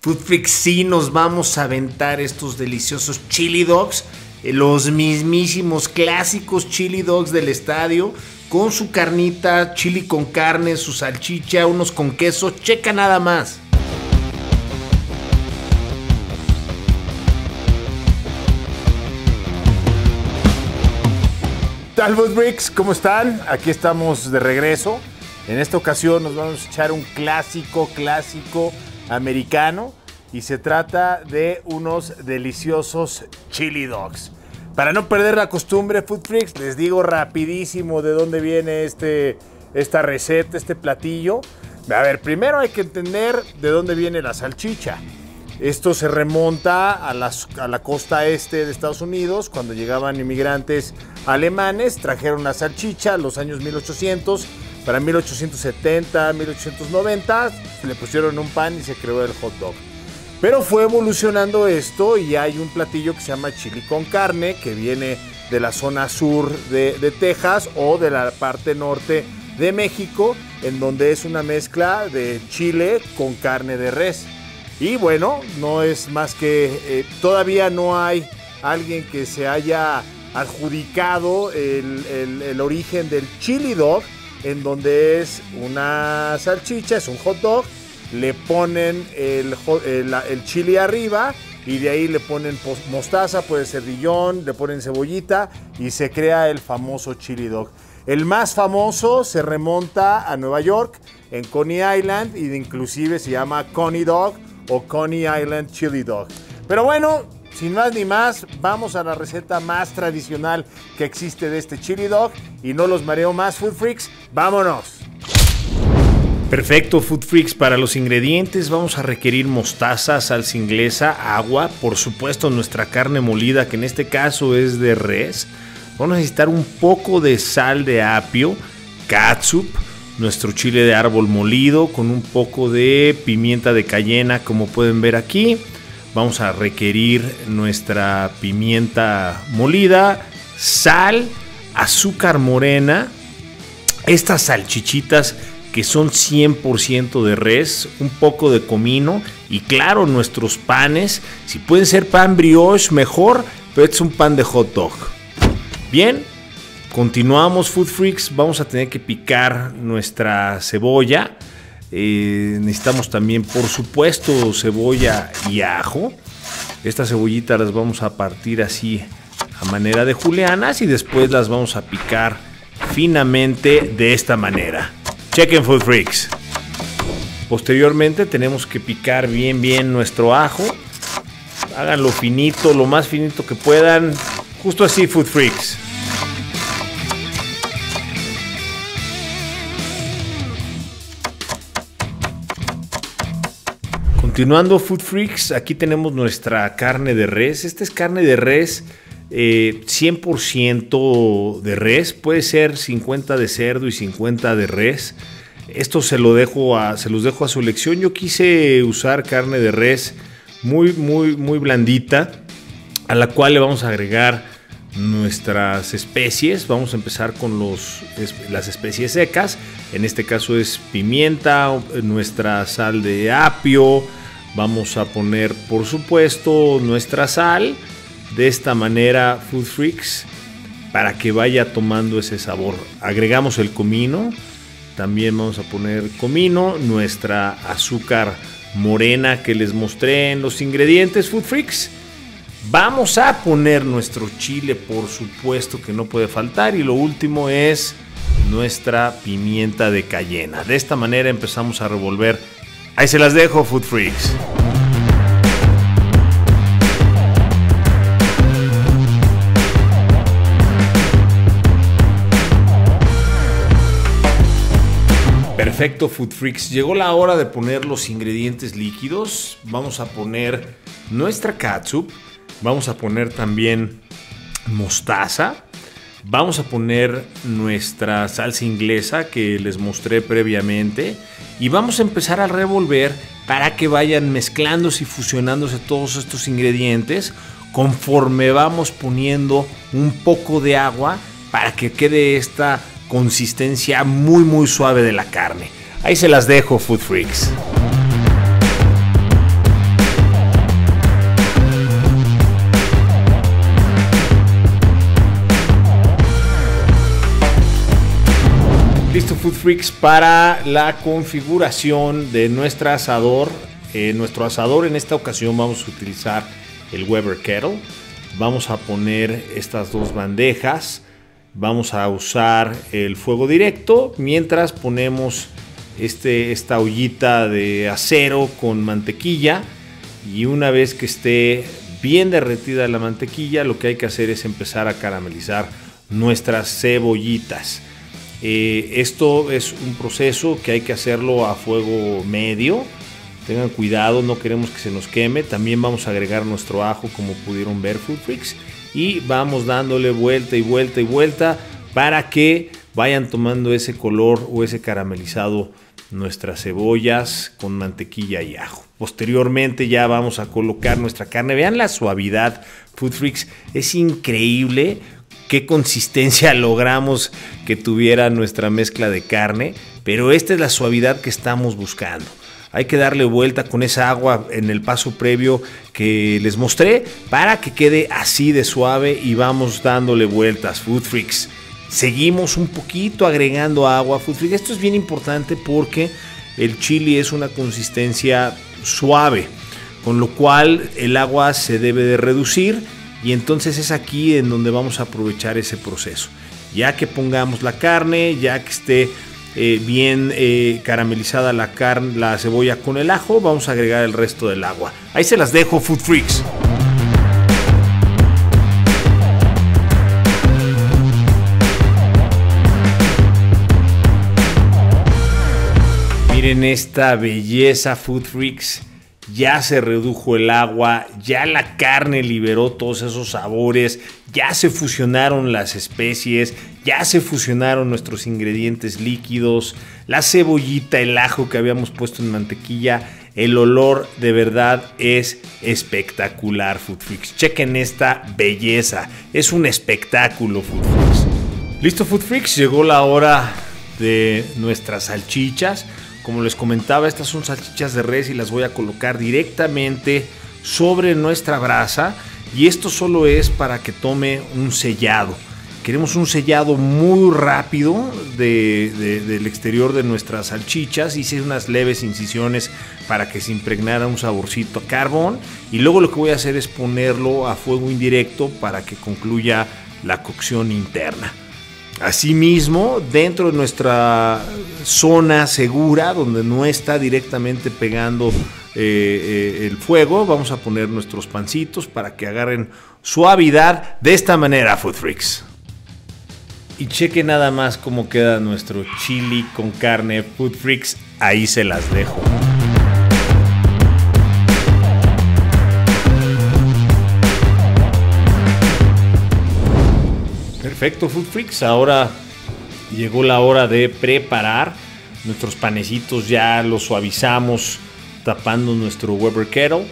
Food Freaks, sí nos vamos a aventar estos deliciosos chili dogs, los mismísimos clásicos chili dogs del estadio, con su carnita, chili con carne, su salchicha, unos con queso, checa nada más. ¿Qué tal, Food Freaks? ¿Cómo están? Aquí estamos de regreso. En esta ocasión nos vamos a echar un clásico americano y se trata de unos deliciosos chili dogs. Para no perder la costumbre, Food Freaks, les digo rapidísimo de dónde viene esta receta, este platillo. A ver, primero hay que entender de dónde viene la salchicha. Esto se remonta a la costa este de Estados Unidos, cuando llegaban inmigrantes alemanes, trajeron la salchicha en los años 1800, para 1870, 1890, le pusieron un pan y se creó el hot dog. Pero fue evolucionando esto y hay un platillo que se llama chili con carne, que viene de la zona sur de Texas o de la parte norte de México, en donde es una mezcla de chile con carne de res. Y bueno, no es más que todavía no hay alguien que se haya adjudicado el origen del chili dog, en donde es una salchicha, es un hot dog, le ponen el chili arriba y de ahí le ponen mostaza, puede ser Dijon, le ponen cebollita y se crea el famoso chili dog. El más famoso se remonta a Nueva York, en Coney Island, y inclusive se llama Coney Dog o Coney Island Chili Dog. Pero bueno, sin más ni más, vamos a la receta más tradicional que existe de este chili dog y no los mareo más, Food Freaks. ¡Vámonos! Perfecto, Food Freaks. Para los ingredientes vamos a requerir mostaza, salsa inglesa, agua, por supuesto nuestra carne molida, que en este caso es de res. Vamos a necesitar un poco de sal de apio, catsup, nuestro chile de árbol molido con un poco de pimienta de cayena, como pueden ver aquí. Vamos a requerir nuestra pimienta molida, sal, azúcar morena, estas salchichitas que son 100% de res, un poco de comino y claro, nuestros panes. Si pueden ser pan brioche, mejor, pero este es un pan de hot dog. Bien, continuamos, Food Freaks. Vamos a tener que picar nuestra cebolla. Necesitamos también, por supuesto, cebolla y ajo. Estas cebollitas las vamos a partir así a manera de julianas y después las vamos a picar finamente de esta manera. Chequen, Food Freaks. Posteriormente tenemos que picar bien nuestro ajo. Háganlo finito, lo más finito que puedan. Justo así, Food Freaks. Continuando, Food Freaks, aquí tenemos nuestra carne de res. Esta es carne de res 100% de res. Puede ser 50 de cerdo y 50 de res. Esto se los dejo a su elección. Yo quise usar carne de res muy blandita, a la cual le vamos a agregar nuestras especies. Vamos a empezar con las especies secas. En este caso es pimienta, nuestra sal de apio. Vamos a poner, por supuesto, nuestra sal. De esta manera, Food Freaks, para que vaya tomando ese sabor. Agregamos el comino. También vamos a poner comino. Nuestra azúcar morena que les mostré en los ingredientes, Food Freaks. Vamos a poner nuestro chile, por supuesto, que no puede faltar. Y lo último es nuestra pimienta de cayena. De esta manera empezamos a revolver. Ahí se las dejo, Food Freaks. Perfecto, Food Freaks. Llegó la hora de poner los ingredientes líquidos. Vamos a poner nuestra catsup. Vamos a poner también mostaza. Vamos a poner nuestra salsa inglesa que les mostré previamente. Y vamos a empezar a revolver para que vayan mezclándose y fusionándose todos estos ingredientes conforme vamos poniendo un poco de agua para que quede esta consistencia muy suave de la carne. Ahí se las dejo, Food Freaks. Food Freaks, para la configuración de nuestro asador. Nuestro asador, en esta ocasión vamos a utilizar el Weber Kettle. Vamos a poner estas dos bandejas. Vamos a usar el fuego directo mientras ponemos esta ollita de acero con mantequilla. Y una vez que esté bien derretida la mantequilla, lo que hay que hacer es empezar a caramelizar nuestras cebollitas. Esto es un proceso que hay que hacerlo a fuego medio. Tengan cuidado, no queremos que se nos queme. También vamos a agregar nuestro ajo, como pudieron ver, Food Freaks, y vamos dándole vuelta y vuelta y vuelta para que vayan tomando ese color o ese caramelizado nuestras cebollas con mantequilla y ajo. Posteriormente ya vamos a colocar nuestra carne. Vean la suavidad, Food Freaks, es increíble qué consistencia logramos que tuviera nuestra mezcla de carne, pero esta es la suavidad que estamos buscando. Hay que darle vuelta con esa agua en el paso previo que les mostré para que quede así de suave, y vamos dándole vueltas, Food Freaks. Seguimos un poquito agregando agua, Food Freaks. Esto es bien importante porque el chili es una consistencia suave, con lo cual el agua se debe de reducir, y entonces es aquí en donde vamos a aprovechar ese proceso. Ya que pongamos la carne, ya que esté bien caramelizada la cebolla con el ajo, vamos a agregar el resto del agua. Ahí se las dejo, Food Freaks. Miren esta belleza, Food Freaks. Ya se redujo el agua, ya la carne liberó todos esos sabores, ya se fusionaron las especies, ya se fusionaron nuestros ingredientes líquidos, la cebollita, el ajo que habíamos puesto en mantequilla. El olor de verdad es espectacular, Food Freaks. Chequen esta belleza, es un espectáculo, Food Freaks. Listo, Food Freaks, llegó la hora de nuestras salchichas. Como les comentaba, estas son salchichas de res y las voy a colocar directamente sobre nuestra brasa, y esto solo es para que tome un sellado. Queremos un sellado muy rápido del exterior de nuestras salchichas. Hice unas leves incisiones para que se impregnara un saborcito a carbón, y luego lo que voy a hacer es ponerlo a fuego indirecto para que concluya la cocción interna. Asimismo, dentro de nuestra zona segura, donde no está directamente pegando el fuego, vamos a poner nuestros pancitos para que agarren suavidad de esta manera, Food Freaks. Y cheque nada más cómo queda nuestro chili con carne, Food Freaks. Ahí se las dejo. Perfecto, Food Freaks. Ahora llegó la hora de preparar nuestros panecitos. Ya los suavizamos tapando nuestro Weber Kettle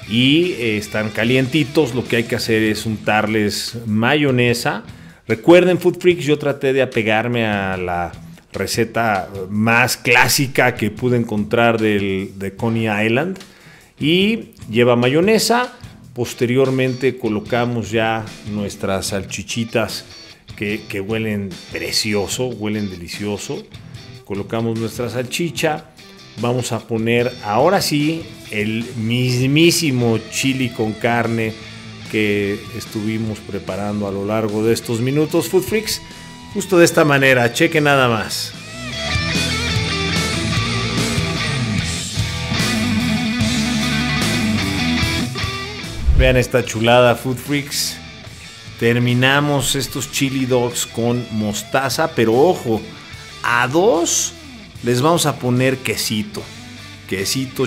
y están calientitos. Lo que hay que hacer es untarles mayonesa. Recuerden, Food Freaks, yo traté de apegarme a la receta más clásica que pude encontrar de Coney Island, y lleva mayonesa. Posteriormente colocamos ya nuestras salchichitas que huelen precioso, huelen delicioso. Colocamos nuestra salchicha. Vamos a poner ahora sí el mismísimo chili con carne que estuvimos preparando a lo largo de estos minutos, Food Freaks. Justo de esta manera, chequen nada más. Vean esta chulada, Food Freaks. Terminamos estos chili dogs con mostaza, pero ojo, a dos les vamos a poner quesito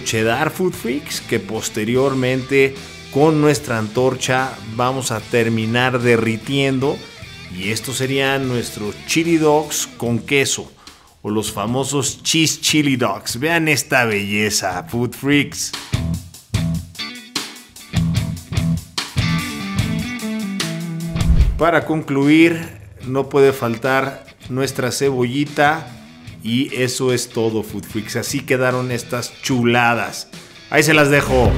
cheddar, Food Freaks, que posteriormente con nuestra antorcha vamos a terminar derritiendo, y estos serían nuestros chili dogs con queso, o los famosos cheese chili dogs. Vean esta belleza, Food Freaks. Para concluir, no puede faltar nuestra cebollita, y eso es todo, Food Freaks. Así quedaron estas chuladas. Ahí se las dejo.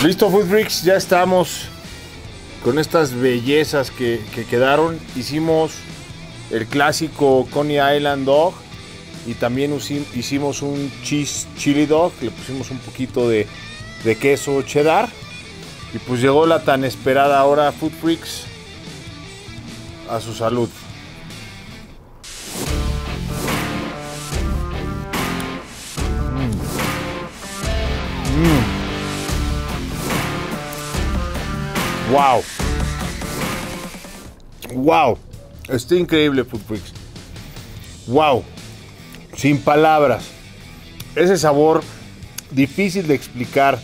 Listo, Food Freaks, ya estamos con estas bellezas que quedaron. Hicimos el clásico Coney Island Dog y también hicimos un cheese chili dog. Le pusimos un poquito de queso cheddar y pues llegó la tan esperada hora, Food Freaks. A su salud. Wow. Wow. Está increíble, Food Freaks. Wow. Sin palabras. Ese sabor difícil de explicar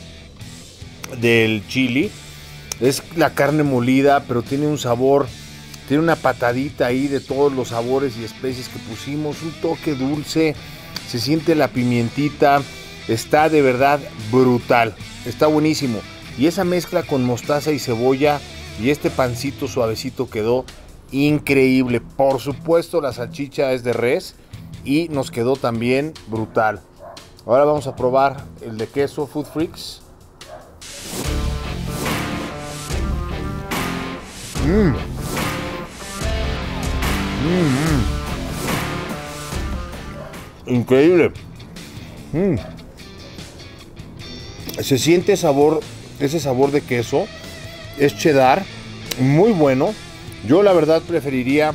del chili. Es la carne molida, pero tiene un sabor, tiene una patadita ahí de todos los sabores y especies que pusimos. Un toque dulce. Se siente la pimientita. Está de verdad brutal. Está buenísimo. Y esa mezcla con mostaza y cebolla y este pancito suavecito quedó increíble. Por supuesto, la salchicha es de res y nos quedó también brutal. Ahora vamos a probar el de queso, Food Freaks. Increíble. Se siente sabor, ese sabor de queso. Es cheddar, muy bueno. Yo la verdad preferiría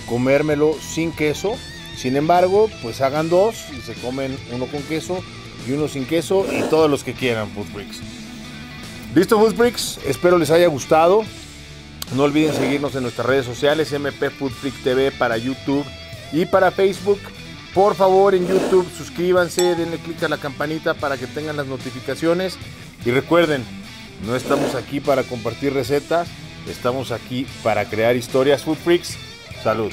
comérmelo sin queso. Sin embargo, pues hagan dos y se comen uno con queso y uno sin queso y todos los que quieran, Food Freaks. Listo, Food Freaks, espero les haya gustado. No olviden seguirnos en nuestras redes sociales, MP Food Freak TV para YouTube y para Facebook. Por favor, en YouTube suscríbanse, denle click a la campanita para que tengan las notificaciones. Y recuerden, no estamos aquí para compartir recetas, estamos aquí para crear historias, Food Freaks. Salud.